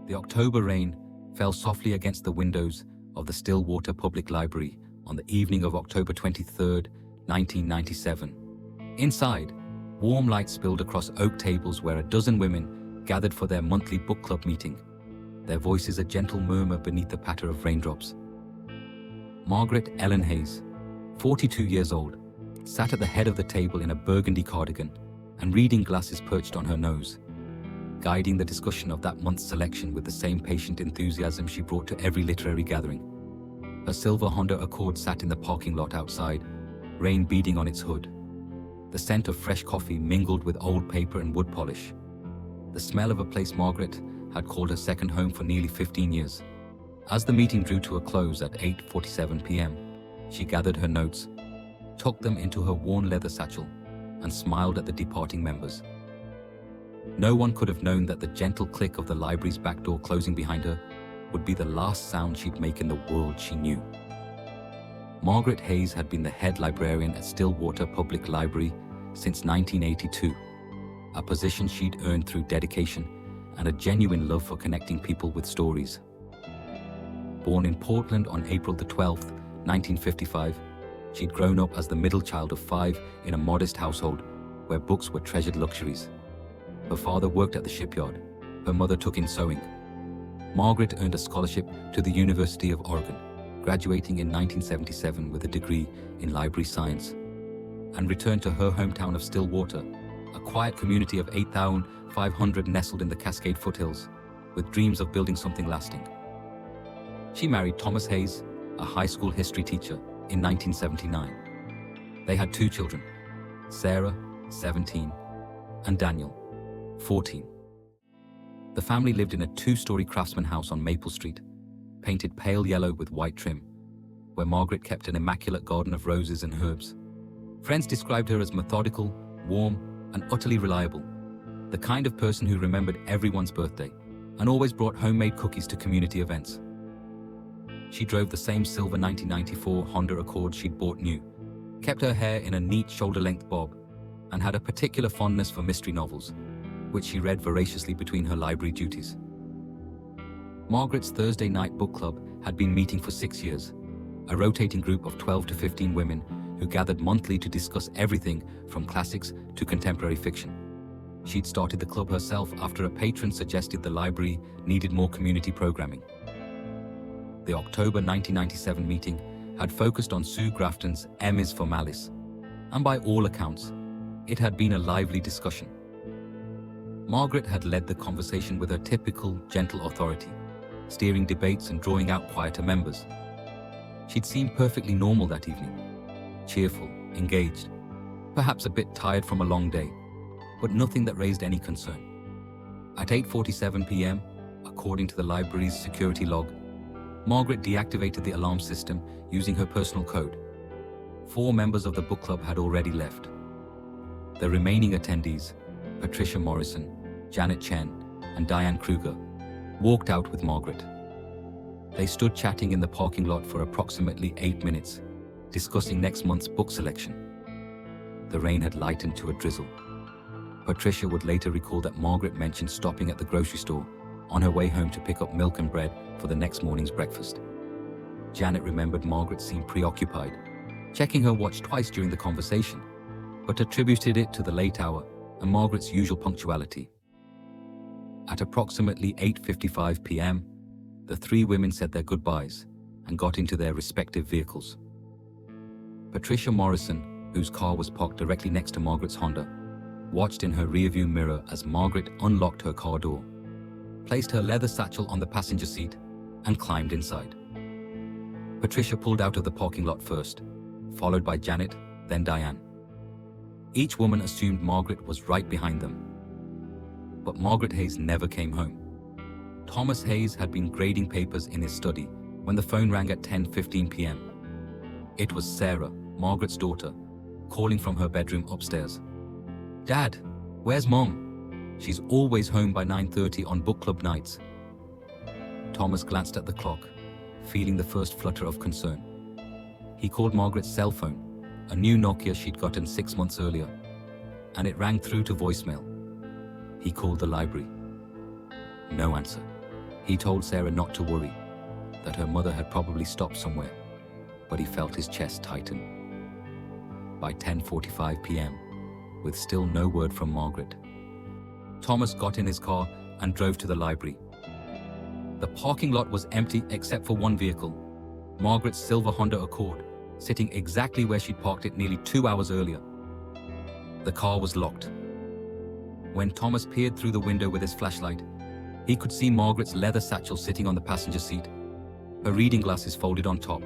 The October rain fell softly against the windows of the Stillwater Public Library on the evening of October 23, 1997. Inside, warm light spilled across oak tables where a dozen women gathered for their monthly book club meeting, their voices a gentle murmur beneath the patter of raindrops. Margaret Ellen Hayes, 42 years old, sat at the head of the table in a burgundy cardigan and reading glasses perched on her nose, guiding the discussion of that month's selection with the same patient enthusiasm she brought to every literary gathering. Her silver Honda Accord sat in the parking lot outside, rain beading on its hood. The scent of fresh coffee mingled with old paper and wood polish. The smell of a place Margaret had called her second home for nearly 15 years. As the meeting drew to a close at 8:47 p.m., she gathered her notes, tucked them into her worn leather satchel, and smiled at the departing members. No one could have known that the gentle click of the library's back door closing behind her would be the last sound she'd make in the world she knew. Margaret Hayes had been the head librarian at Stillwater Public Library since 1982, a position she'd earned through dedication and a genuine love for connecting people with stories. Born in Portland on April 12, 1955, she'd grown up as the middle child of 5 in a modest household where books were treasured luxuries. Her father worked at the shipyard. Her mother took in sewing. Margaret earned a scholarship to the University of Oregon, graduating in 1977 with a degree in library science, and returned to her hometown of Stillwater, a quiet community of 8,500 nestled in the Cascade foothills, with dreams of building something lasting. She married Thomas Hayes, a high school history teacher, in 1979. They had 2 children, Sarah, 17, and Daniel, 14. The family lived in a 2-story craftsman house on Maple Street, painted pale yellow with white trim, where Margaret kept an immaculate garden of roses and herbs. Friends described her as methodical, warm, and utterly reliable, the kind of person who remembered everyone's birthday and always brought homemade cookies to community events. She drove the same silver 1994 Honda Accord she'd bought new, kept her hair in a neat shoulder-length bob, and had a particular fondness for mystery novels, which she read voraciously between her library duties. Margaret's Thursday night book club had been meeting for 6 years, a rotating group of 12 to 15 women who gathered monthly to discuss everything from classics to contemporary fiction. She'd started the club herself after a patron suggested the library needed more community programming. The October 1997 meeting had focused on Sue Grafton's M is for Malice, and by all accounts, it had been a lively discussion. Margaret had led the conversation with her typical gentle authority, steering debates and drawing out quieter members. She'd seemed perfectly normal that evening, cheerful, engaged, perhaps a bit tired from a long day, but nothing that raised any concern. At 8:47 p.m., according to the library's security log, Margaret deactivated the alarm system using her personal code. 4 members of the book club had already left. The remaining attendees, Patricia Morrison, Janet Chen, and Diane Kruger, walked out with Margaret. They stood chatting in the parking lot for approximately 8 minutes, discussing next month's book selection. The rain had lightened to a drizzle. Patricia would later recall that Margaret mentioned stopping at the grocery store on her way home to pick up milk and bread for the next morning's breakfast. Janet remembered Margaret seemed preoccupied, checking her watch twice during the conversation, but attributed it to the late hour and Margaret's usual punctuality. At approximately 8:55 p.m., the 3 women said their goodbyes and got into their respective vehicles. Patricia Morrison, whose car was parked directly next to Margaret's Honda, watched in her rearview mirror as Margaret unlocked her car door, placed her leather satchel on the passenger seat, and climbed inside. Patricia pulled out of the parking lot first, followed by Janet, then Diane. Each woman assumed Margaret was right behind them. But Margaret Hayes never came home. Thomas Hayes had been grading papers in his study when the phone rang at 10:15 p.m. It was Sarah, Margaret's daughter, calling from her bedroom upstairs. "Dad, where's Mom? She's always home by 9:30 on book club nights." Thomas glanced at the clock, feeling the first flutter of concern. He called Margaret's cell phone, a new Nokia she'd gotten 6 months earlier, and it rang through to voicemail. He called the library. No answer. He told Sarah not to worry, that her mother had probably stopped somewhere, but he felt his chest tighten. By 10:45 p.m., with still no word from Margaret, Thomas got in his car and drove to the library. The parking lot was empty except for one vehicle, Margaret's silver Honda Accord, sitting exactly where she'd parked it nearly 2 hours earlier. The car was locked. When Thomas peered through the window with his flashlight, he could see Margaret's leather satchel sitting on the passenger seat, her reading glasses folded on top.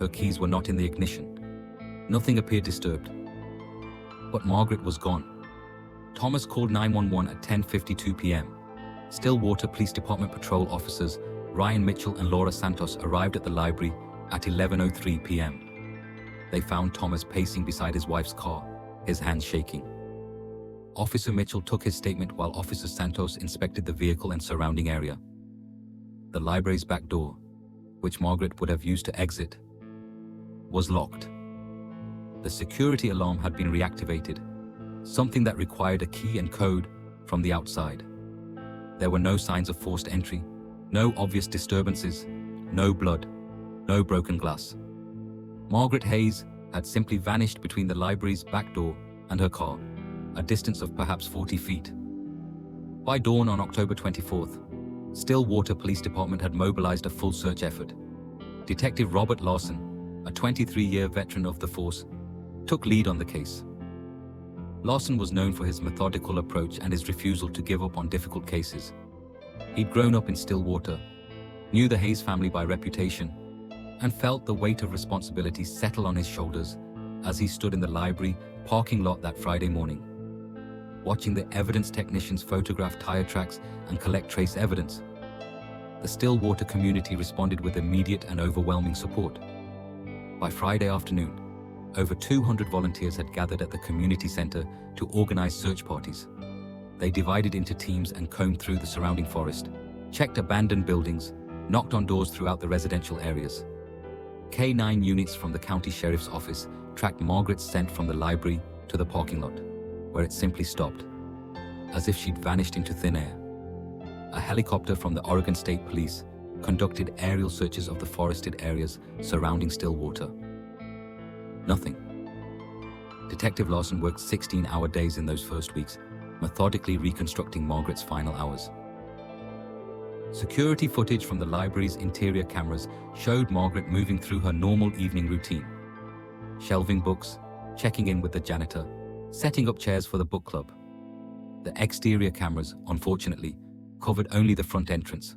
Her keys were not in the ignition. Nothing appeared disturbed. But Margaret was gone. Thomas called 911 at 10:52 p.m. Stillwater Police Department patrol officers Ryan Mitchell and Laura Santos arrived at the library at 11:03 p.m. They found Thomas pacing beside his wife's car, his hands shaking. Officer Mitchell took his statement while Officer Santos inspected the vehicle and surrounding area. The library's back door, which Margaret would have used to exit, was locked. The security alarm had been reactivated, something that required a key and code from the outside. There were no signs of forced entry, no obvious disturbances, no blood, no broken glass. Margaret Hayes had simply vanished between the library's back door and her car, a distance of perhaps 40 feet. By dawn on October 24th, Stillwater Police Department had mobilized a full search effort. Detective Robert Larson, a 23-year veteran of the force, took lead on the case. Larson was known for his methodical approach and his refusal to give up on difficult cases. He'd grown up in Stillwater, knew the Hayes family by reputation, and felt the weight of responsibility settle on his shoulders as he stood in the library parking lot that Friday morning, watching the evidence technicians photograph tire tracks and collect trace evidence. The Stillwater community responded with immediate and overwhelming support. By Friday afternoon, over 200 volunteers had gathered at the community center to organize search parties. They divided into teams and combed through the surrounding forest, checked abandoned buildings, knocked on doors throughout the residential areas. K-9 units from the county sheriff's office tracked Margaret's scent from the library to the parking lot, where it simply stopped, as if she'd vanished into thin air. A helicopter from the Oregon State Police conducted aerial searches of the forested areas surrounding Stillwater. Nothing. Detective Larson worked 16-hour days in those first weeks, methodically reconstructing Margaret's final hours. Security footage from the library's interior cameras showed Margaret moving through her normal evening routine, shelving books, checking in with the janitor, setting up chairs for the book club. The exterior cameras, unfortunately, covered only the front entrance.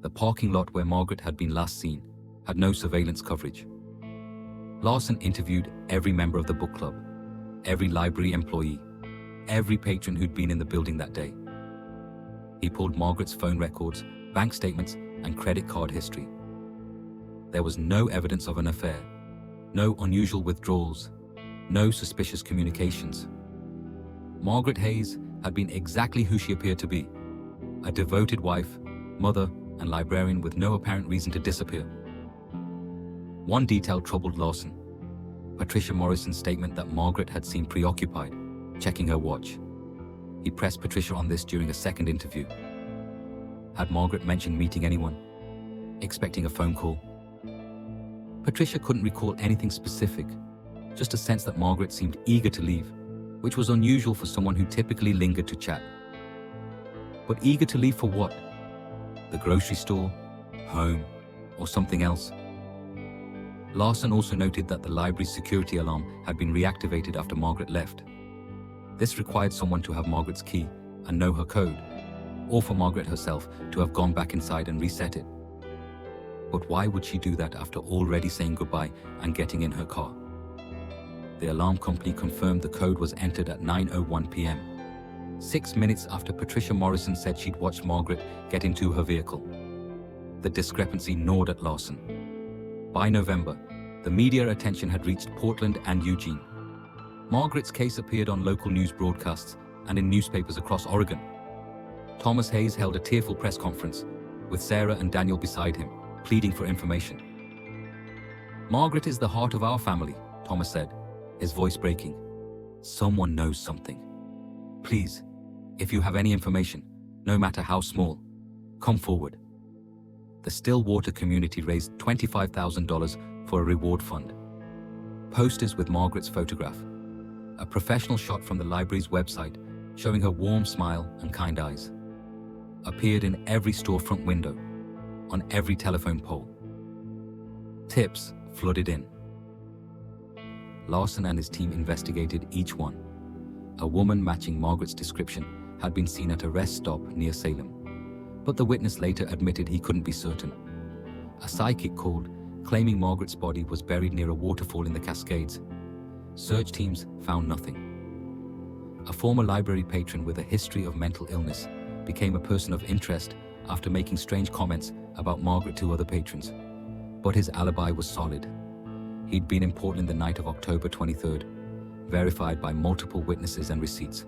The parking lot where Margaret had been last seen had no surveillance coverage. Larson interviewed every member of the book club, every library employee, every patron who'd been in the building that day. He pulled Margaret's phone records, bank statements, and credit card history. There was no evidence of an affair, no unusual withdrawals, no suspicious communications. Margaret Hayes had been exactly who she appeared to be, a devoted wife, mother, and librarian with no apparent reason to disappear. One detail troubled Larson: Patricia Morrison's statement that Margaret had seemed preoccupied, checking her watch. He pressed Patricia on this during a second interview. Had Margaret mentioned meeting anyone, expecting a phone call? Patricia couldn't recall anything specific, just a sense that Margaret seemed eager to leave, which was unusual for someone who typically lingered to chat. But eager to leave for what? The grocery store, home, or something else? Larson also noted that the library's security alarm had been reactivated after Margaret left. This required someone to have Margaret's key and know her code, or for Margaret herself to have gone back inside and reset it. But why would she do that after already saying goodbye and getting in her car? The alarm company confirmed the code was entered at 9:01 p.m., 6 minutes after Patricia Morrison said she'd watched Margaret get into her vehicle. The discrepancy gnawed at Larson. By November, the media attention had reached Portland and Eugene. Margaret's case appeared on local news broadcasts and in newspapers across Oregon. Thomas Hayes held a tearful press conference, with Sarah and Daniel beside him, pleading for information. "Margaret is the heart of our family," Thomas said, his voice breaking. "Someone knows something. Please, if you have any information, no matter how small, Come forward. The Stillwater community raised $25,000 for a reward fund. Posters with Margaret's photograph. A professional shot from the library's website showing her warm smile and kind eyes appeared in every storefront window, on every telephone pole. Tips flooded in. Larson and his team investigated each one. A woman matching Margaret's description had been seen at a rest stop near Salem, but the witness later admitted he couldn't be certain. A psychic called, claiming Margaret's body was buried near a waterfall in the Cascades. Search teams found nothing. A former library patron with a history of mental illness became a person of interest after making strange comments about Margaret to other patrons. But his alibi was solid. He'd been in Portland the night of October 23rd, verified by multiple witnesses and receipts.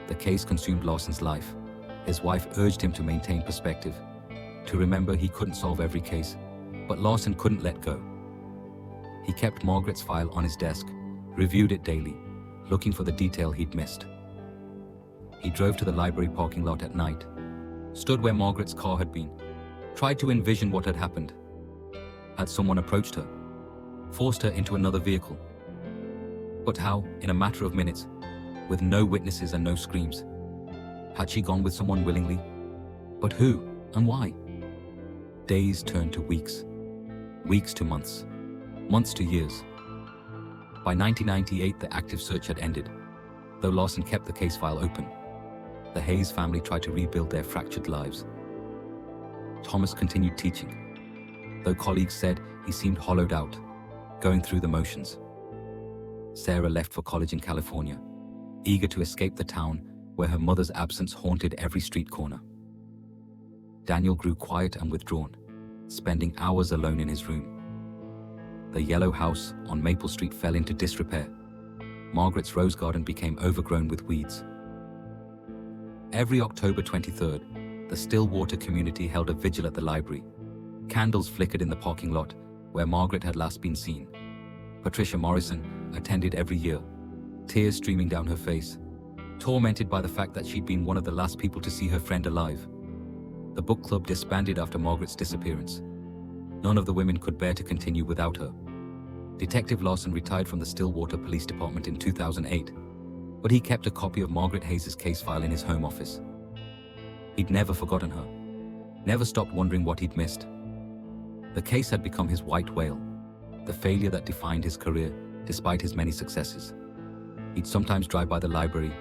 The case consumed Larson's life. His wife urged him to maintain perspective, to remember he couldn't solve every case, but Larson couldn't let go. He kept Margaret's file on his desk, reviewed it daily, looking for the detail he'd missed. He drove to the library parking lot at night, stood where Margaret's car had been, tried to envision what had happened. Had someone approached her, forced her into another vehicle? But how, in a matter of minutes, with no witnesses and no screams? Had she gone with someone willingly? But who and why? Days turned to weeks, weeks to months, months to years. By 1998, the active search had ended, though Larson kept the case file open. The Hayes family tried to rebuild their fractured lives. Thomas continued teaching, though colleagues said he seemed hollowed out, going through the motions. Sarah left for college in California, eager to escape the town where her mother's absence haunted every street corner. Daniel grew quiet and withdrawn, spending hours alone in his room. The yellow house on Maple Street fell into disrepair. Margaret's rose garden became overgrown with weeds. Every October 23rd, the Stillwater community held a vigil at the library. Candles flickered in the parking lot where Margaret had last been seen. Patricia Morrison attended every year, tears streaming down her face, tormented by the fact that she'd been one of the last people to see her friend alive. The book club disbanded after Margaret's disappearance. None of the women could bear to continue without her. Detective Larson retired from the Stillwater Police Department in 2008, but he kept a copy of Margaret Hayes' case file in his home office. He'd never forgotten her, never stopped wondering what he'd missed. The case had become his white whale, the failure that defined his career despite his many successes. He'd sometimes drive by the library,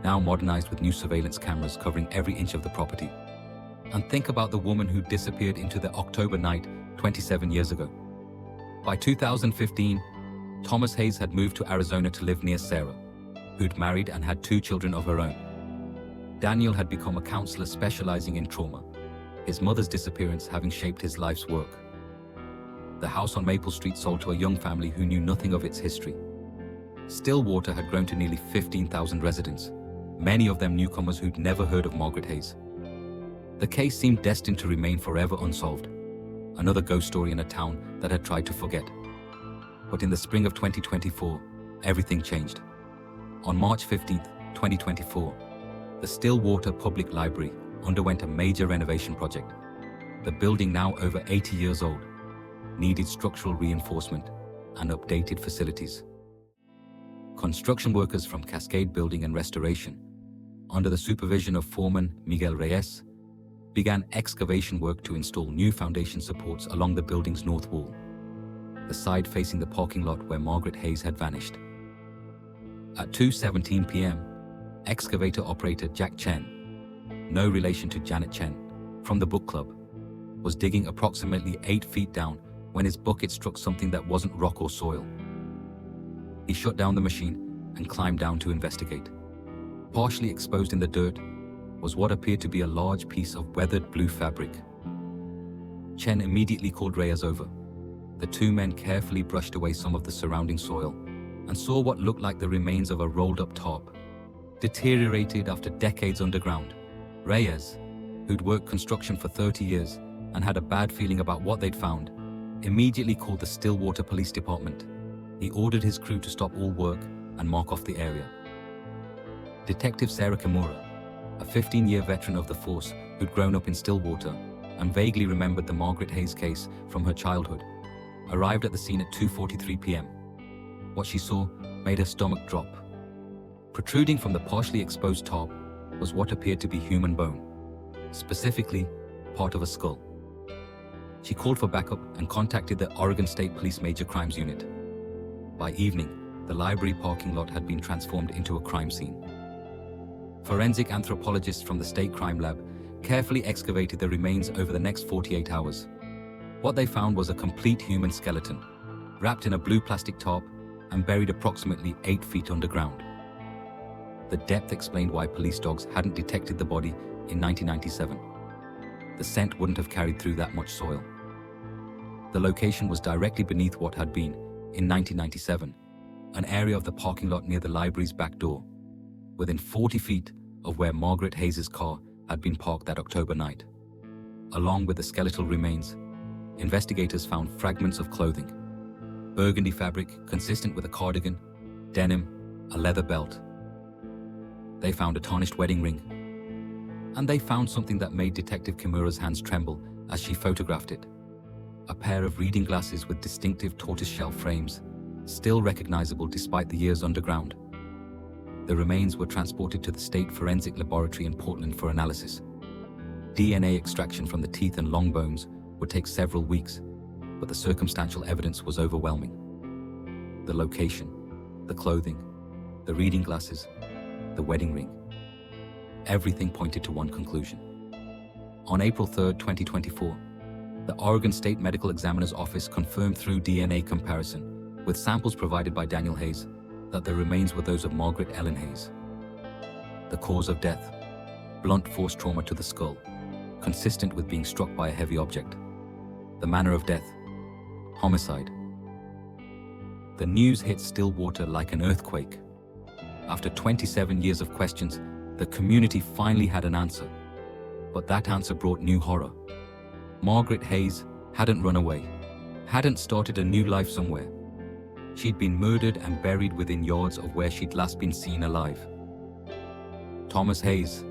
now modernized with new surveillance cameras covering every inch of the property, and think about the woman who disappeared into the October night 27 years ago. By 2015, Thomas Hayes had moved to Arizona to live near Sarah, who'd married and had 2 children of her own. Daniel had become a counselor specializing in trauma, his mother's disappearance having shaped his life's work. The house on Maple Street sold to a young family who knew nothing of its history. Stillwater had grown to nearly 15,000 residents, many of them newcomers who'd never heard of Margaret Hayes. The case seemed destined to remain forever unsolved, another ghost story in a town that had tried to forget. But in the spring of 2024, everything changed. On March 15, 2024, the Stillwater Public Library underwent a major renovation project. The building, now over 80 years old, needed structural reinforcement and updated facilities. Construction workers from Cascade Building and Restoration, under the supervision of foreman Miguel Reyes, began excavation work to install new foundation supports along the building's north wall, the side facing the parking lot where Margaret Hayes had vanished. At 2:17 p.m., excavator operator Jack Chen, no relation to Janet Chen, from the book club, was digging approximately 8 feet down when his bucket struck something that wasn't rock or soil. He shut down the machine and climbed down to investigate. Partially exposed in the dirt was what appeared to be a large piece of weathered blue fabric. Chen immediately called Reyes over. The 2 men carefully brushed away some of the surrounding soil and saw what looked like the remains of a rolled-up tarp, deteriorated after decades underground. Reyes, who'd worked construction for 30 years and had a bad feeling about what they'd found, immediately called the Stillwater Police Department. He ordered his crew to stop all work and mark off the area. Detective Sarah Kimura, a 15-year veteran of the force who'd grown up in Stillwater and vaguely remembered the Margaret Hayes case from her childhood, arrived at the scene at 2:43 p.m. What she saw made her stomach drop. Protruding from the partially exposed top was what appeared to be human bone, specifically part of a skull. She called for backup and contacted the Oregon State Police Major Crimes Unit. By evening, the library parking lot had been transformed into a crime scene. Forensic anthropologists from the State Crime Lab carefully excavated the remains over the next 48 hours. What they found was a complete human skeleton, wrapped in a blue plastic tarp and buried approximately 8 feet underground. The depth explained why police dogs hadn't detected the body in 1997. The scent wouldn't have carried through that much soil. The location was directly beneath what had been, in 1997, an area of the parking lot near the library's back door, within 40 feet of where Margaret Hayes' car had been parked that October night. Along with the skeletal remains, investigators found fragments of clothing, burgundy fabric consistent with a cardigan, denim, a leather belt. They found a tarnished wedding ring, and they found something that made Detective Kimura's hands tremble as she photographed it. A pair of reading glasses with distinctive tortoiseshell frames, still recognizable despite the years underground. The remains were transported to the State Forensic Laboratory in Portland for analysis. DNA extraction from the teeth and long bones would take several weeks, but the circumstantial evidence was overwhelming. The location, the clothing, the reading glasses, the wedding ring. Everything pointed to one conclusion. On April 3, 2024, the Oregon State Medical Examiner's Office confirmed through DNA comparison, with samples provided by Daniel Hayes, that the remains were those of Margaret Ellen Hayes. The cause of death: blunt force trauma to the skull, consistent with being struck by a heavy object. The manner of death: homicide. The news hit Stillwater like an earthquake. After 27 years of questions, the community finally had an answer. But that answer brought new horror. Margaret Hayes hadn't run away, hadn't started a new life somewhere. She'd been murdered and buried within yards of where she'd last been seen alive. Thomas Hayes,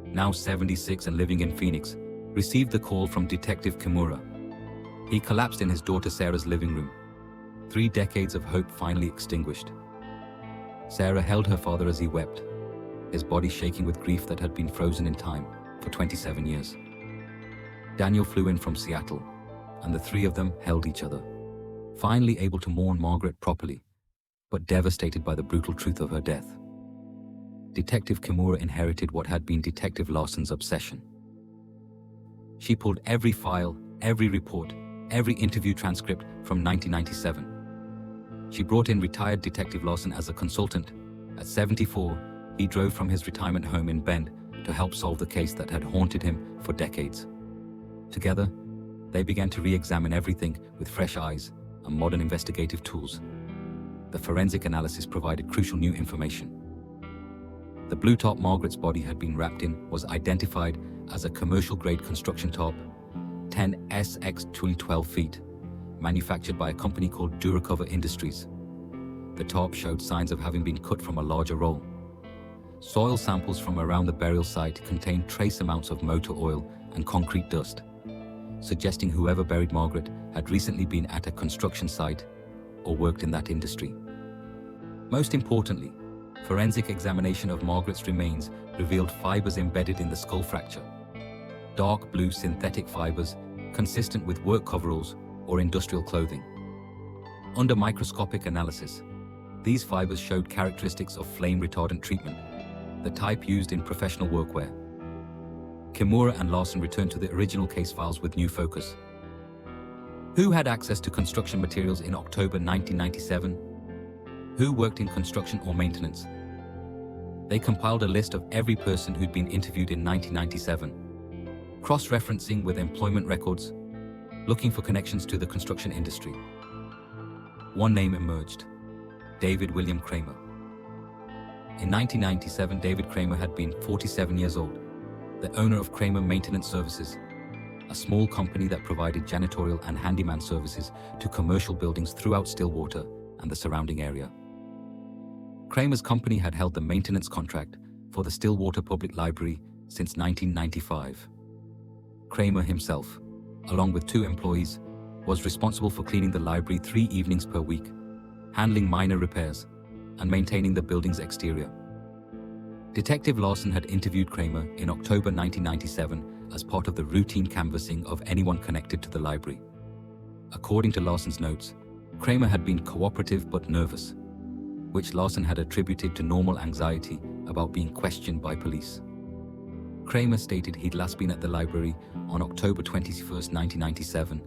now 76 and living in Phoenix, received the call from Detective Kimura. He collapsed in his daughter Sarah's living room. 3 decades of hope finally extinguished. Sarah held her father as he wept, his body shaking with grief that had been frozen in time for 27 years. Daniel flew in from Seattle, and the 3 of them held each other, finally able to mourn Margaret properly, but devastated by the brutal truth of her death. Detective Kimura inherited what had been Detective Larson's obsession. She pulled every file, every report, every interview transcript from 1997. She brought in retired Detective Larson as a consultant. At 74, he drove from his retirement home in Bend to help solve the case that had haunted him for decades. Together, they began to re-examine everything with fresh eyes and modern investigative tools. The forensic analysis provided crucial new information. The blue tarp Margaret's body had been wrapped in was identified as a commercial-grade construction tarp, 10SX 12 feet, manufactured by a company called Duracover Industries. The tarp showed signs of having been cut from a larger roll. Soil samples from around the burial site contained trace amounts of motor oil and concrete dust, suggesting whoever buried Margaret had recently been at a construction site or worked in that industry. Most importantly, forensic examination of Margaret's remains revealed fibers embedded in the skull fracture. Dark blue synthetic fibers consistent with work coveralls or industrial clothing. Under microscopic analysis, these fibers showed characteristics of flame retardant treatment, the type used in professional workwear. Kimura and Larson returned to the original case files with new focus. Who had access to construction materials in October 1997? Who worked in construction or maintenance? They compiled a list of every person who'd been interviewed in 1997, cross-referencing with employment records, looking for connections to the construction industry. One name emerged: David William Kramer. In 1997, David Kramer had been 47 years old, the owner of Kramer Maintenance Services, a small company that provided janitorial and handyman services to commercial buildings throughout Stillwater and the surrounding area. Kramer's company had held the maintenance contract for the Stillwater Public Library since 1995. Kramer himself, along with 2 employees, was responsible for cleaning the library 3 evenings per week, handling minor repairs, and maintaining the building's exterior. Detective Larson had interviewed Kramer in October 1997 as part of the routine canvassing of anyone connected to the library. According to Larson's notes, Kramer had been cooperative but nervous, which Larson had attributed to normal anxiety about being questioned by police. Kramer stated he'd last been at the library on October 21, 1997,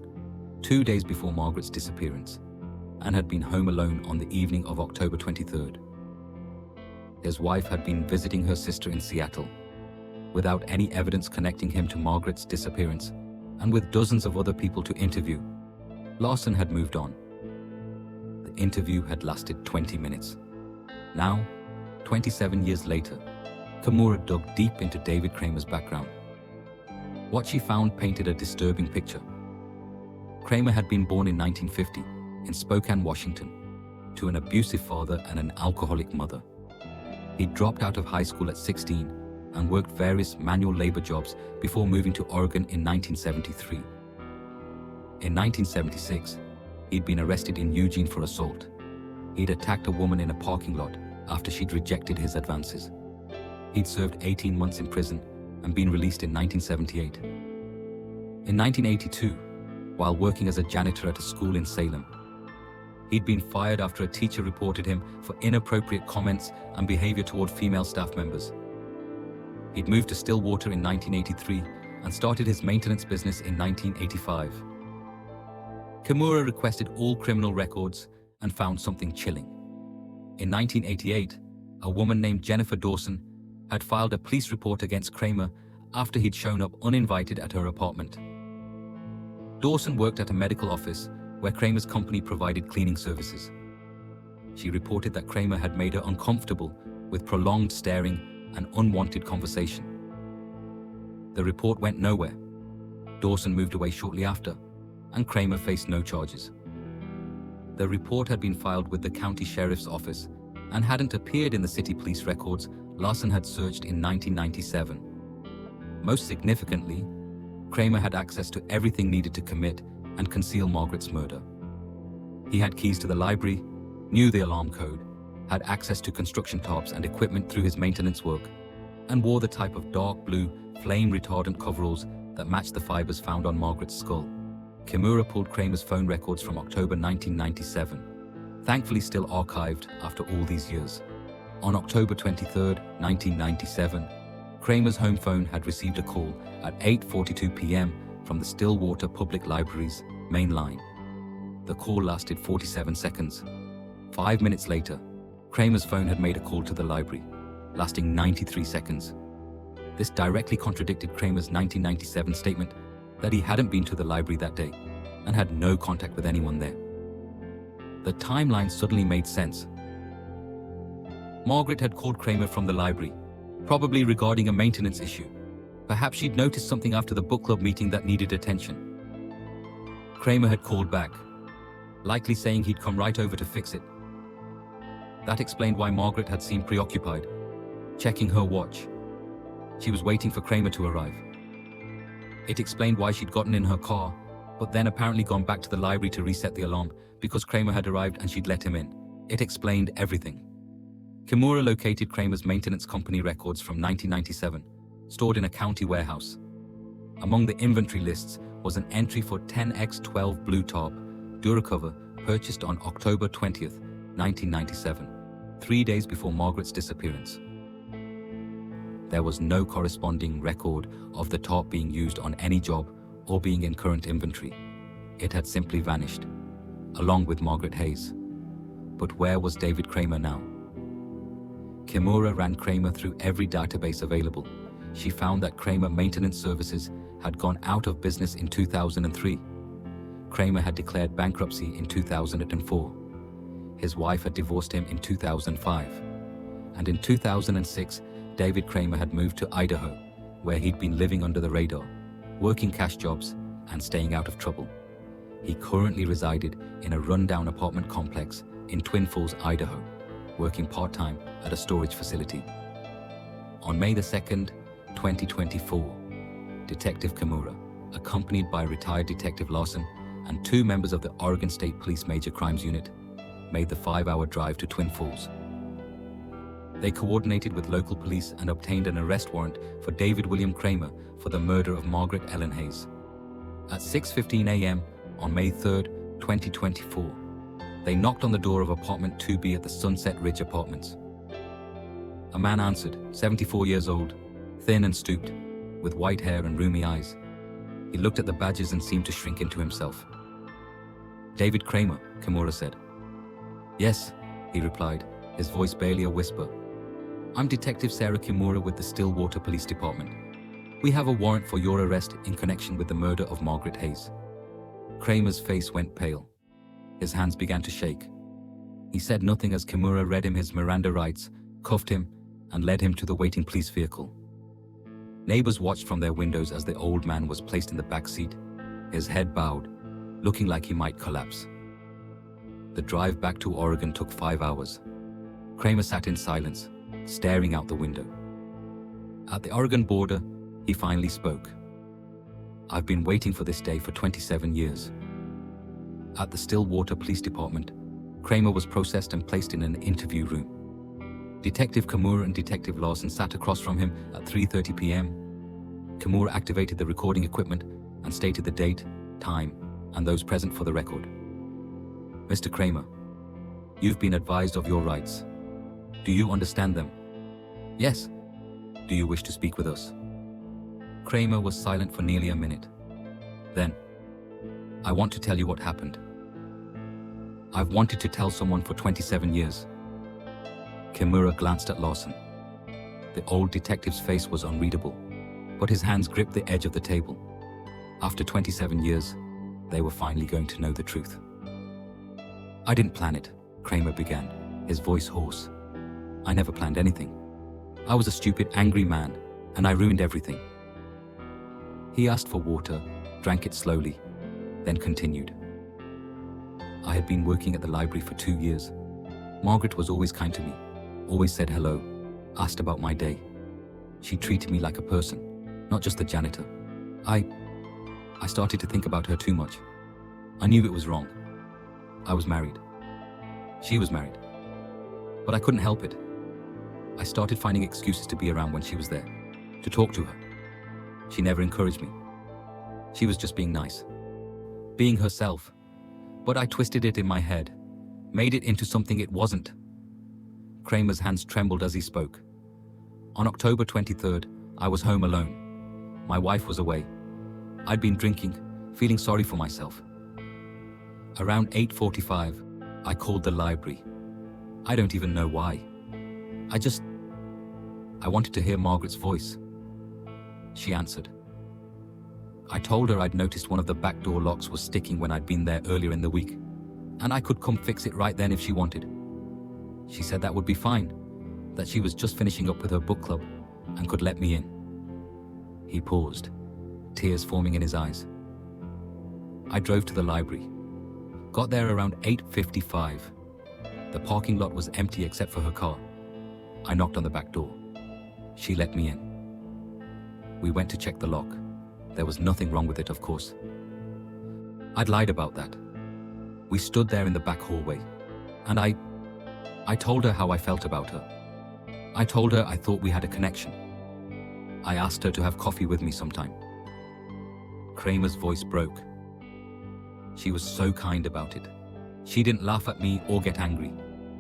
2 days before Margaret's disappearance, and had been home alone on the evening of October 23rd. His wife had been visiting her sister in Seattle. Without any evidence connecting him to Margaret's disappearance, and with dozens of other people to interview, Larson had moved on. The interview had lasted 20 minutes. Now, 27 years later, Kimura dug deep into David Kramer's background. What she found painted a disturbing picture. Kramer had been born in 1950 in Spokane, Washington, to an abusive father and an alcoholic mother. He dropped out of high school at 16 and worked various manual labor jobs before moving to Oregon in 1973. In 1976, he'd been arrested in Eugene for assault. He'd attacked a woman in a parking lot after she'd rejected his advances. He'd served 18 months in prison and been released in 1978. In 1982, while working as a janitor at a school in Salem, he'd been fired after a teacher reported him for inappropriate comments and behavior toward female staff members. He'd moved to Stillwater in 1983 and started his maintenance business in 1985. Kimura requested all criminal records and found something chilling. In 1988, a woman named Jennifer Dawson had filed a police report against Kramer after he'd shown up uninvited at her apartment. Dawson worked at a medical office where Kramer's company provided cleaning services. She reported that Kramer had made her uncomfortable with prolonged staring and unwanted conversation. The report went nowhere. Dawson moved away shortly after, and Kramer faced no charges. The report had been filed with the county sheriff's office and hadn't appeared in the city police records Larson had searched in 1997. Most significantly, Kramer had access to everything needed to commit and conceal Margaret's murder. He had keys to the library, knew the alarm code, had access to construction tarps and equipment through his maintenance work, and wore the type of dark blue, flame-retardant coveralls that matched the fibers found on Margaret's skull. Kimura pulled Kramer's phone records from October 1997, thankfully still archived after all these years. On October 23, 1997, Kramer's home phone had received a call at 8:42 p.m. from the Stillwater Public Library's main line. The call lasted 47 seconds. 5 minutes later, Kramer's phone had made a call to the library, lasting 93 seconds. This directly contradicted Kramer's 1997 statement that he hadn't been to the library that day and had no contact with anyone there. The timeline suddenly made sense. Margaret had called Kramer from the library, probably regarding a maintenance issue. Perhaps she'd noticed something after the book club meeting that needed attention. Kramer had called back, likely saying he'd come right over to fix it. That explained why Margaret had seemed preoccupied, checking her watch. She was waiting for Kramer to arrive. It explained why she'd gotten in her car, but then apparently gone back to the library to reset the alarm because Kramer had arrived and she'd let him in. It explained everything. Kimura located Kramer's maintenance company records from 1997, stored in a county warehouse. Among the inventory lists was an entry for 10x12 blue tarp, Duracover, purchased on October 20th, 1997, 3 days before Margaret's disappearance. There was no corresponding record of the tarp being used on any job or being in current inventory. It had simply vanished, along with Margaret Hayes. But where was David Kramer now? Kimura ran Kramer through every database available. She found that Kramer Maintenance Services had gone out of business in 2003. Kramer had declared bankruptcy in 2004. His wife had divorced him in 2005. And in 2006, David Kramer had moved to Idaho, where he'd been living under the radar, working cash jobs and staying out of trouble. He currently resided in a rundown apartment complex in Twin Falls, Idaho, working part-time at a storage facility. On May the 2nd, 2024. Detective Kimura, accompanied by retired Detective Lawson and 2 members of the Oregon State Police Major Crimes Unit, made the 5-hour drive to Twin Falls. They coordinated with local police and obtained an arrest warrant for David William Kramer for the murder of Margaret Ellen Hayes. At 6:15 a.m. on May 3, 2024, they knocked on the door of apartment 2B at the Sunset Ridge Apartments. A man answered, 74 years old, thin and stooped, with white hair and rheumy eyes. He looked at the badges and seemed to shrink into himself. "David Kramer," Kimura said. "Yes," he replied, his voice barely a whisper. "I'm Detective Sarah Kimura with the Stillwater Police Department. We have a warrant for your arrest in connection with the murder of Margaret Hayes." Kramer's face went pale. His hands began to shake. He said nothing as Kimura read him his Miranda rights, cuffed him, and led him to the waiting police vehicle. Neighbors watched from their windows as the old man was placed in the back seat, his head bowed, looking like he might collapse. The drive back to Oregon took 5 hours. Kramer sat in silence, staring out the window. At the Oregon border, he finally spoke. "I've been waiting for this day for 27 years." At the Stillwater Police Department, Kramer was processed and placed in an interview room. Detective Kimura and Detective Lawson sat across from him at 3:30 p.m. Kimura activated the recording equipment and stated the date, time, and those present for the record. "Mr. Kramer, you've been advised of your rights. Do you understand them?" "Yes." "Do you wish to speak with us?" Kramer was silent for nearly a minute. Then, "I want to tell you what happened. I've wanted to tell someone for 27 years. Kimura glanced at Lawson. The old detective's face was unreadable, but his hands gripped the edge of the table. After 27 years, they were finally going to know the truth. "I didn't plan it," Kramer began, his voice hoarse. "I never planned anything. I was a stupid, angry man, and I ruined everything." He asked for water, drank it slowly, then continued. "I had been working at the library for 2 years. Margaret was always kind to me, always said hello, asked about my day. She treated me like a person, not just the janitor. I started to think about her too much. I knew it was wrong. I was married. She was married. But I couldn't help it. I started finding excuses to be around when she was there, to talk to her. She never encouraged me. She was just being nice, being herself. But I twisted it in my head, made it into something it wasn't." Kramer's hands trembled as he spoke. "On October 23rd, I was home alone. My wife was away. I'd been drinking, feeling sorry for myself. Around 8:45, I called the library. I don't even know why. I wanted to hear Margaret's voice. She answered. I told her I'd noticed one of the back door locks was sticking when I'd been there earlier in the week, and I could come fix it right then if she wanted. She said that would be fine, that she was just finishing up with her book club and could let me in." He paused, tears forming in his eyes. "I drove to the library, got there around 8:55. The parking lot was empty except for her car. I knocked on the back door. She let me in. We went to check the lock. There was nothing wrong with it, of course. I'd lied about that. We stood there in the back hallway, and I told her how I felt about her. I told her I thought we had a connection. I asked her to have coffee with me sometime." Kramer's voice broke. "She was so kind about it. She didn't laugh at me or get angry.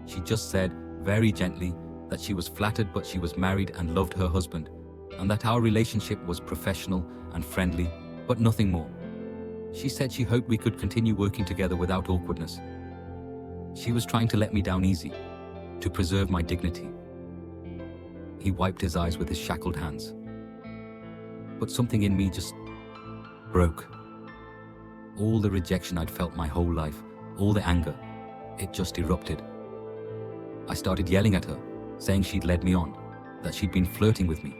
She just said, very gently, that she was flattered but she was married and loved her husband, and that our relationship was professional and friendly, but nothing more. She said she hoped we could continue working together without awkwardness. She was trying to let me down easy, to preserve my dignity." He wiped his eyes with his shackled hands. "But something in me just broke. All the rejection I'd felt my whole life, all the anger, it just erupted. I started yelling at her, saying she'd led me on, that she'd been flirting with me.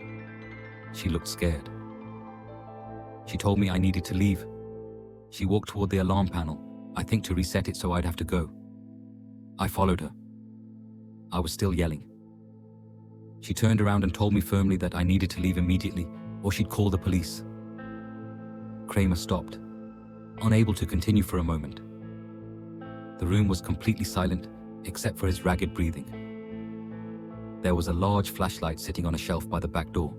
She looked scared. She told me I needed to leave. She walked toward the alarm panel, I think to reset it so I'd have to go. I followed her. I was still yelling. She turned around and told me firmly that I needed to leave immediately or she'd call the police. Kramer stopped, unable to continue for a moment. The room was completely silent except for his ragged breathing. There was a large flashlight sitting on a shelf by the back door,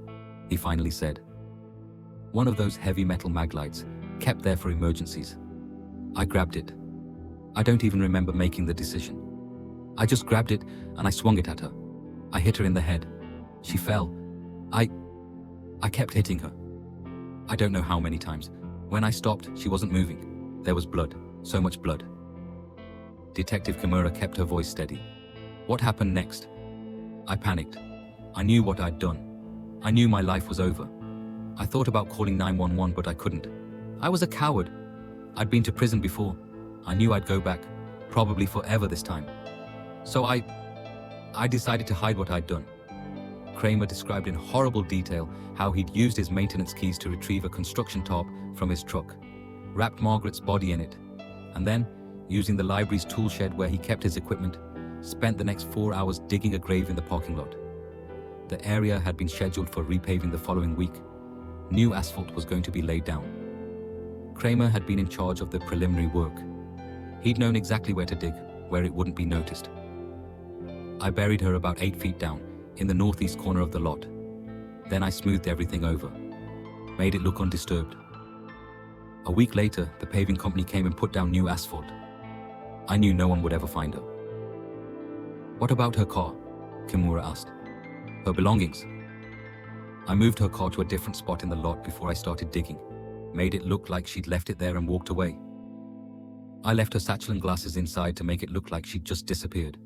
he finally said. One of those heavy metal mag lights, kept there for emergencies. I grabbed it. I don't even remember making the decision. I just grabbed it and I swung it at her. I hit her in the head. She fell. I kept hitting her. I don't know how many times. When I stopped, she wasn't moving. There was blood, so much blood. Detective Kimura kept her voice steady. What happened next? I panicked. I knew what I'd done. I knew my life was over. I thought about calling 911, but I couldn't. I was a coward. I'd been to prison before. I knew I'd go back, probably forever this time. So I decided to hide what I'd done. Kramer described in horrible detail how he'd used his maintenance keys to retrieve a construction tarp from his truck, wrapped Margaret's body in it, and then, using the library's tool shed where he kept his equipment, spent the next 4 hours digging a grave in the parking lot. The area had been scheduled for repaving the following week. New asphalt was going to be laid down. Kramer had been in charge of the preliminary work. He'd known exactly where to dig, where it wouldn't be noticed. I buried her about 8 feet down, in the northeast corner of the lot. Then I smoothed everything over, made it look undisturbed. A week later, the paving company came and put down new asphalt. I knew no one would ever find her. What about her car? Kimura asked. Her belongings? I moved her car to a different spot in the lot before I started digging, made it look like she'd left it there and walked away. I left her satchel and glasses inside to make it look like she'd just disappeared.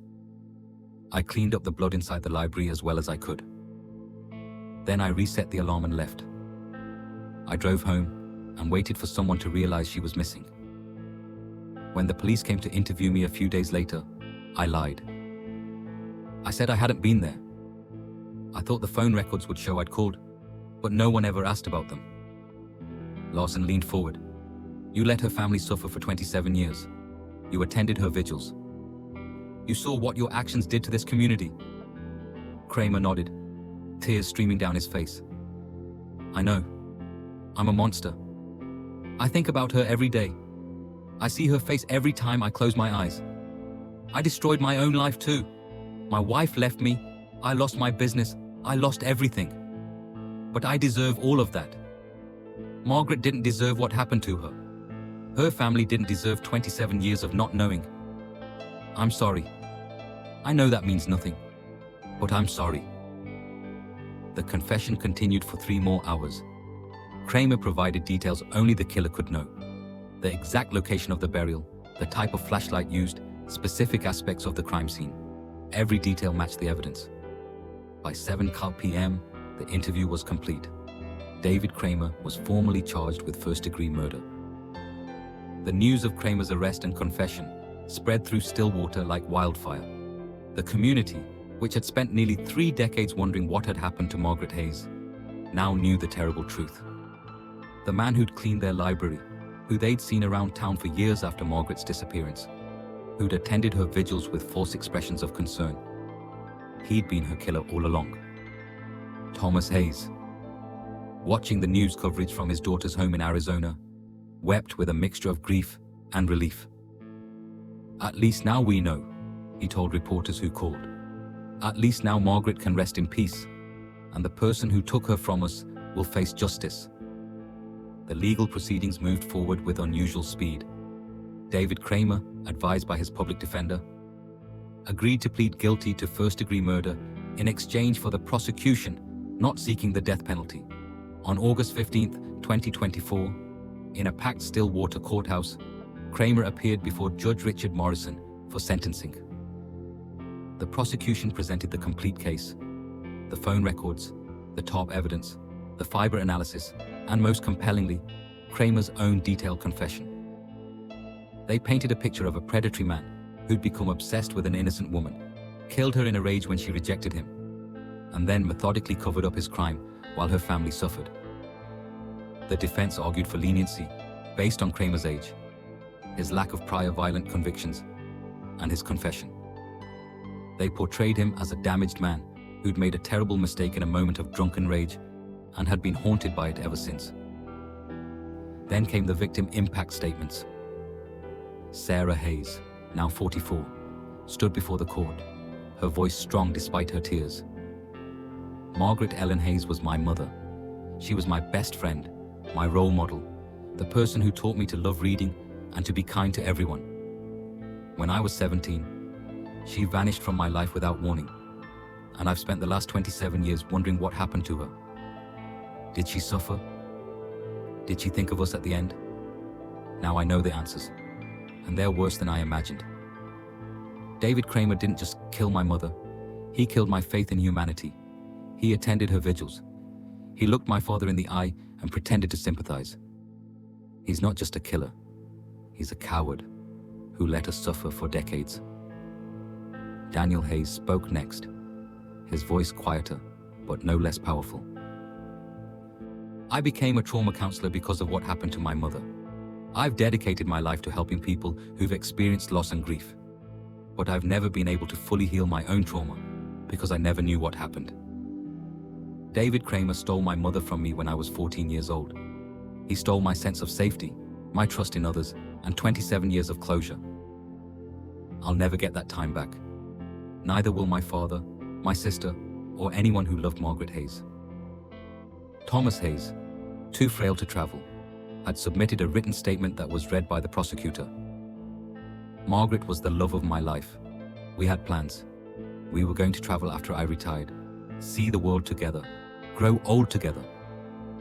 I cleaned up the blood inside the library as well as I could. Then I reset the alarm and left. I drove home and waited for someone to realize she was missing. When the police came to interview me a few days later, I lied. I said I hadn't been there. I thought the phone records would show I'd called, but no one ever asked about them. Larson leaned forward. You let her family suffer for 27 years. You attended her vigils. You saw what your actions did to this community. Kramer nodded, tears streaming down his face. I know. I'm a monster. I think about her every day. I see her face every time I close my eyes. I destroyed my own life too. My wife left me. I lost my business. I lost everything. But I deserve all of that. Margaret didn't deserve what happened to her. Her family didn't deserve 27 years of not knowing. I'm sorry. I know that means nothing, but I'm sorry. The confession continued for 3 more hours. Kramer provided details only the killer could know. The exact location of the burial, the type of flashlight used, specific aspects of the crime scene. Every detail matched the evidence. By 7 p.m., the interview was complete. David Kramer was formally charged with first-degree murder. The news of Kramer's arrest and confession spread through Stillwater like wildfire. The community, which had spent nearly 3 decades wondering what had happened to Margaret Hayes, now knew the terrible truth. The man who'd cleaned their library, who they'd seen around town for years after Margaret's disappearance, who'd attended her vigils with false expressions of concern. He'd been her killer all along. Thomas Hayes, watching the news coverage from his daughter's home in Arizona, wept with a mixture of grief and relief. At least now we know, he told reporters who called. At least now Margaret can rest in peace, and the person who took her from us will face justice. The legal proceedings moved forward with unusual speed. David Kramer, advised by his public defender, agreed to plead guilty to first-degree murder in exchange for the prosecution not seeking the death penalty. On August 15, 2024, in a packed Stillwater courthouse, Kramer appeared before Judge Richard Morrison for sentencing. The prosecution presented the complete case, the phone records, the top evidence, the fiber analysis, and most compellingly, Kramer's own detailed confession. They painted a picture of a predatory man who'd become obsessed with an innocent woman, killed her in a rage when she rejected him, and then methodically covered up his crime while her family suffered. The defense argued for leniency based on Kramer's age, his lack of prior violent convictions, and his confession. They portrayed him as a damaged man who'd made a terrible mistake in a moment of drunken rage and had been haunted by it ever since. Then came the victim impact statements. Sarah Hayes, now 44, stood before the court, her voice strong despite her tears. Margaret Ellen Hayes was my mother. She was my best friend, my role model, the person who taught me to love reading and to be kind to everyone. When I was 17, she vanished from my life without warning, and I've spent the last 27 years wondering what happened to her. Did she suffer? Did she think of us at the end? Now I know the answers, and they're worse than I imagined. David Kramer didn't just kill my mother, he killed my faith in humanity. He attended her vigils. He looked my father in the eye and pretended to sympathize. He's not just a killer, he's a coward who let us suffer for decades. Daniel Hayes spoke next, his voice quieter, but no less powerful. I became a trauma counselor because of what happened to my mother. I've dedicated my life to helping people who've experienced loss and grief. But I've never been able to fully heal my own trauma because I never knew what happened. David Kramer stole my mother from me when I was 14 years old. He stole my sense of safety, my trust in others, and 27 years of closure. I'll never get that time back. Neither will my father, my sister, or anyone who loved Margaret Hayes. Thomas Hayes, too frail to travel, had submitted a written statement that was read by the prosecutor. Margaret was the love of my life. We had plans. We were going to travel after I retired, see the world together, grow old together.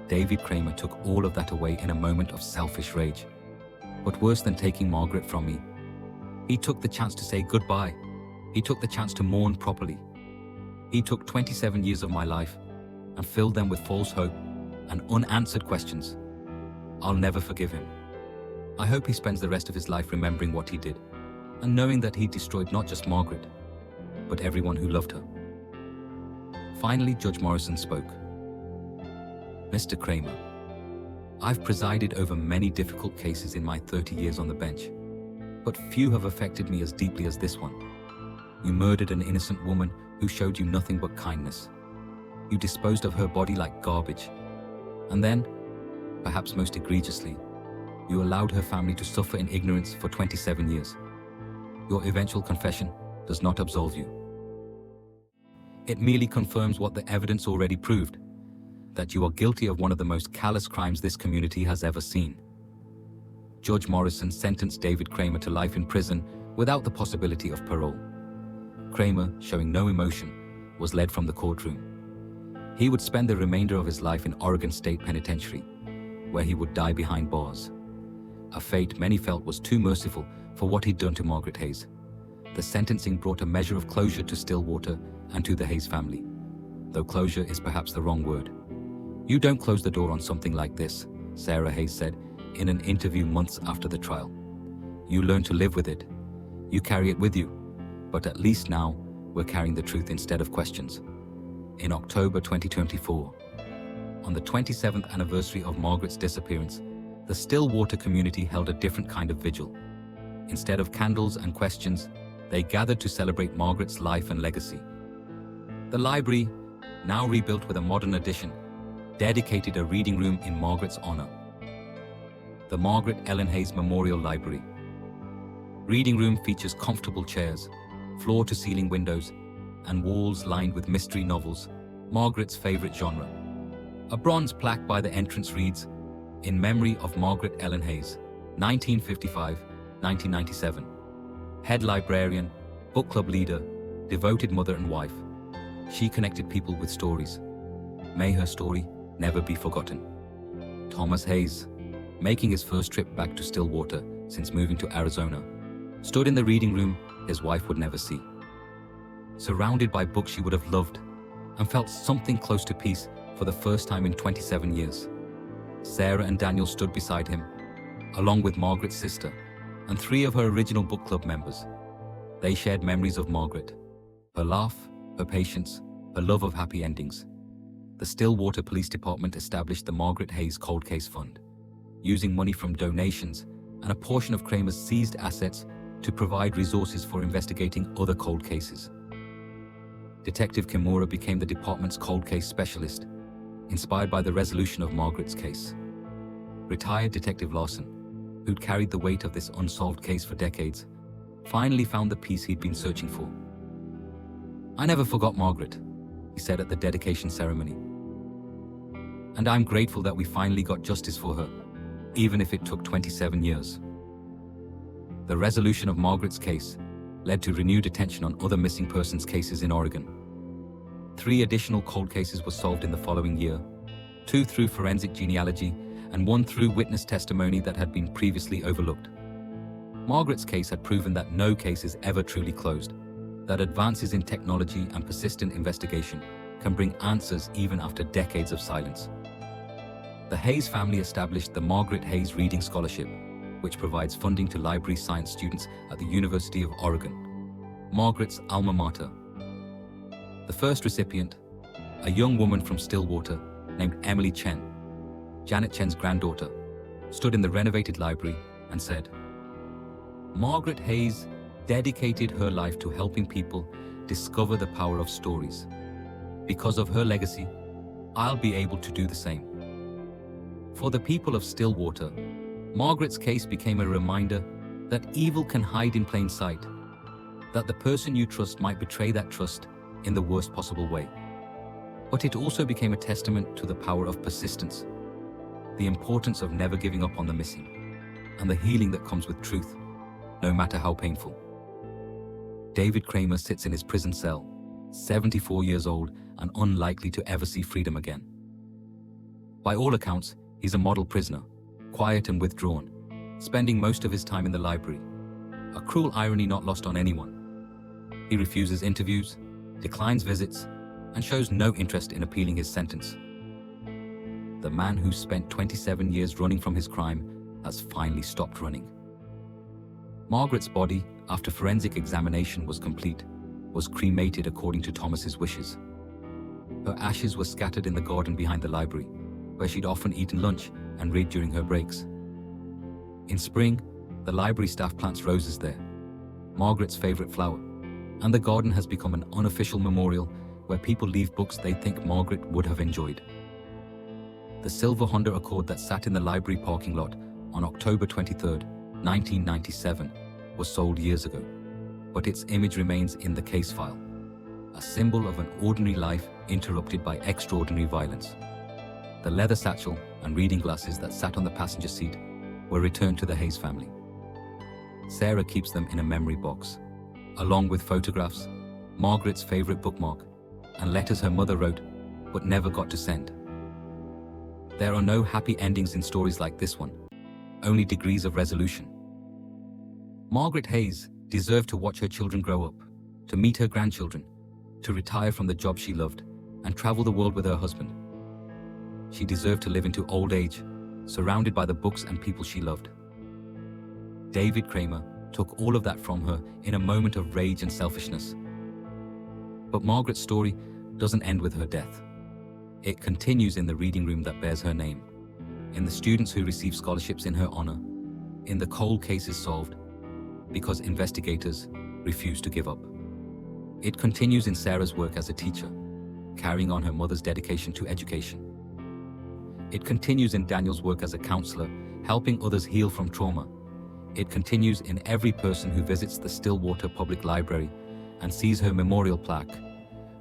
David Kramer took all of that away in a moment of selfish rage. But worse than taking Margaret from me, he took the chance to say goodbye. He took the chance to mourn properly. He took 27 years of my life and filled them with false hope and unanswered questions. I'll never forgive him. I hope he spends the rest of his life remembering what he did and knowing that he destroyed not just Margaret, but everyone who loved her. Finally, Judge Morrison spoke. Mr. Kramer, I've presided over many difficult cases in my 30 years on the bench, but few have affected me as deeply as this one. You murdered an innocent woman who showed you nothing but kindness. You disposed of her body like garbage. And then, perhaps most egregiously, you allowed her family to suffer in ignorance for 27 years. Your eventual confession does not absolve you. It merely confirms what the evidence already proved, that you are guilty of one of the most callous crimes this community has ever seen. Judge Morrison sentenced David Kramer to life in prison without the possibility of parole. Kramer, showing no emotion, was led from the courtroom. He would spend the remainder of his life in Oregon State Penitentiary, where he would die behind bars. A fate many felt was too merciful for what he'd done to Margaret Hayes. The sentencing brought a measure of closure to Stillwater and to the Hayes family, though closure is perhaps the wrong word. You don't close the door on something like this, Sarah Hayes said in an interview months after the trial. You learn to live with it. You carry it with you. But at least now, we're carrying the truth instead of questions. In October 2024, on the 27th anniversary of Margaret's disappearance, the Stillwater community held a different kind of vigil. Instead of candles and questions, they gathered to celebrate Margaret's life and legacy. The library, now rebuilt with a modern addition, dedicated a reading room in Margaret's honor. The Margaret Ellen Hayes Memorial Library. Reading room features comfortable chairs, floor-to-ceiling windows, and walls lined with mystery novels, Margaret's favorite genre. A bronze plaque by the entrance reads, "In memory of Margaret Ellen Hayes, 1955-1997. Head librarian, book club leader, devoted mother and wife. She connected people with stories. May her story never be forgotten." Thomas Hayes, making his first trip back to Stillwater since moving to Arizona, stood in the reading room his wife would never see. Surrounded by books she would have loved, and felt something close to peace for the first time in 27 years. Sarah and Daniel stood beside him, along with Margaret's sister, and 3 of her original book club members. They shared memories of Margaret, her laugh, her patience, her love of happy endings. The Stillwater Police Department established the Margaret Hayes Cold Case Fund, using money from donations and a portion of Kramer's seized assets to provide resources for investigating other cold cases. Detective Kimura became the department's cold case specialist, inspired by the resolution of Margaret's case. Retired Detective Larson, who'd carried the weight of this unsolved case for decades, finally found the piece he'd been searching for. "I never forgot Margaret," he said at the dedication ceremony. "And I'm grateful that we finally got justice for her, even if it took 27 years." The resolution of Margaret's case led to renewed attention on other missing persons cases in Oregon. 3 additional cold cases were solved in the following year, 2 through forensic genealogy and 1 through witness testimony that had been previously overlooked. Margaret's case had proven that no case is ever truly closed, that advances in technology and persistent investigation can bring answers even after decades of silence. The Hayes family established the Margaret Hayes Reading Scholarship, which provides funding to library science students at the University of Oregon, Margaret's alma mater. The first recipient, a young woman from Stillwater named Emily Chen, Janet Chen's granddaughter, stood in the renovated library and said, "Margaret Hayes dedicated her life to helping people discover the power of stories. Because of her legacy, I'll be able to do the same." For the people of Stillwater, Margaret's case became a reminder that evil can hide in plain sight, that the person you trust might betray that trust in the worst possible way. But it also became a testament to the power of persistence, the importance of never giving up on the missing, and the healing that comes with truth, no matter how painful. David Kramer sits in his prison cell, 74 years old and unlikely to ever see freedom again. By all accounts, he's a model prisoner, quiet and withdrawn, spending most of his time in the library, a cruel irony not lost on anyone. He refuses interviews, declines visits, and shows no interest in appealing his sentence. The man who spent 27 years running from his crime has finally stopped running. Margaret's body, after forensic examination was complete, was cremated according to Thomas's wishes. Her ashes were scattered in the garden behind the library, where she'd often eaten lunch and read during her breaks. In spring, the library staff plants roses there, Margaret's favorite flower, and the garden has become an unofficial memorial where people leave books they think Margaret would have enjoyed. The silver Honda Accord that sat in the library parking lot on October 23, 1997, was sold years ago, but its image remains in the case file, a symbol of an ordinary life interrupted by extraordinary violence. The leather satchel and reading glasses that sat on the passenger seat were returned to the Hayes family. Sarah keeps them in a memory box, along with photographs, Margaret's favorite bookmark, and letters her mother wrote but never got to send. There are no happy endings in stories like this one, only degrees of resolution. Margaret Hayes deserved to watch her children grow up, to meet her grandchildren, to retire from the job she loved, and travel the world with her husband. She deserved to live into old age, surrounded by the books and people she loved. David Kramer took all of that from her in a moment of rage and selfishness. But Margaret's story doesn't end with her death. It continues in the reading room that bears her name, in the students who receive scholarships in her honor, in the cold cases solved, because investigators refuse to give up. It continues in Sarah's work as a teacher, carrying on her mother's dedication to education. It continues in Daniel's work as a counselor, helping others heal from trauma. It continues in every person who visits the Stillwater Public Library and sees her memorial plaque,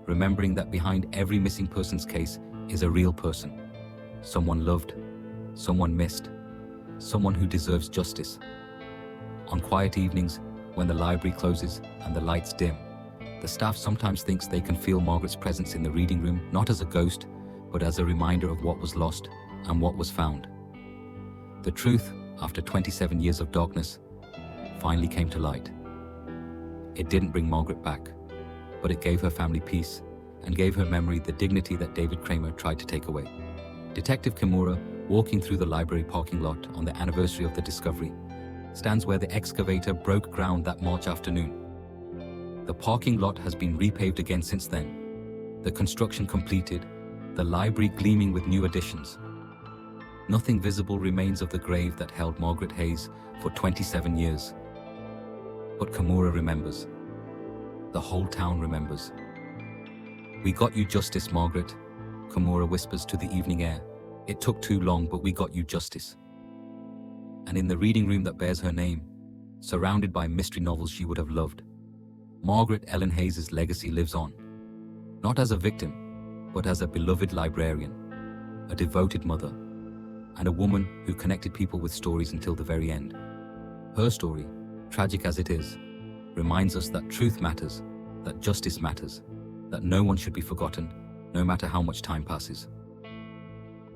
remembering that behind every missing person's case is a real person, someone loved, someone missed, someone who deserves justice. On quiet evenings, when the library closes and the lights dim, the staff sometimes thinks they can feel Margaret's presence in the reading room, not as a ghost, but as a reminder of what was lost and what was found. The truth, after 27 years of darkness, finally came to light. It didn't bring Margaret back, but it gave her family peace and gave her memory the dignity that David Kramer tried to take away. Detective Kimura, walking through the library parking lot on the anniversary of the discovery, stands where the excavator broke ground that March afternoon. The parking lot has been repaved again since then, the construction completed, the library gleaming with new additions. Nothing visible remains of the grave that held Margaret Hayes for 27 years. But Kimura remembers. The whole town remembers. "We got you justice, Margaret," Kimura whispers to the evening air. "It took too long, but we got you justice." And in the reading room that bears her name, surrounded by mystery novels she would have loved, Margaret Ellen Hayes' legacy lives on. Not as a victim, but as a beloved librarian, a devoted mother, and a woman who connected people with stories until the very end. Her story, tragic as it is, reminds us that truth matters, that justice matters, that no one should be forgotten, no matter how much time passes.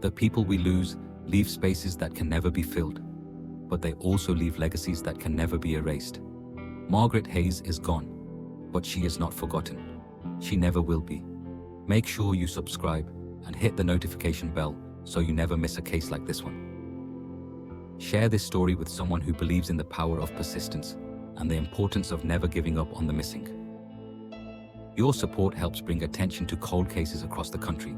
The people we lose leave spaces that can never be filled, but they also leave legacies that can never be erased. Margaret Hayes is gone, but she is not forgotten. She never will be. Make sure you subscribe and hit the notification bell so you never miss a case like this one. Share this story with someone who believes in the power of persistence and the importance of never giving up on the missing. Your support helps bring attention to cold cases across the country.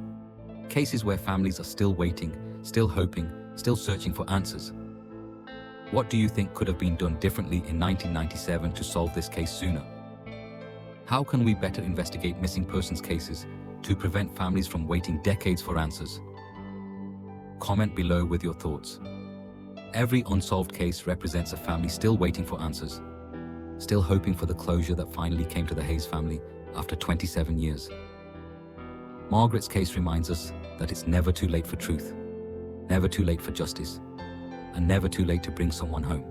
Cases where families are still waiting, still hoping, still searching for answers. What do you think could have been done differently in 1997 to solve this case sooner? How can we better investigate missing persons cases to prevent families from waiting decades for answers? Comment below with your thoughts. Every unsolved case represents a family still waiting for answers, still hoping for the closure that finally came to the Hayes family after 27 years. Margaret's case reminds us that it's never too late for truth, never too late for justice, and never too late to bring someone home.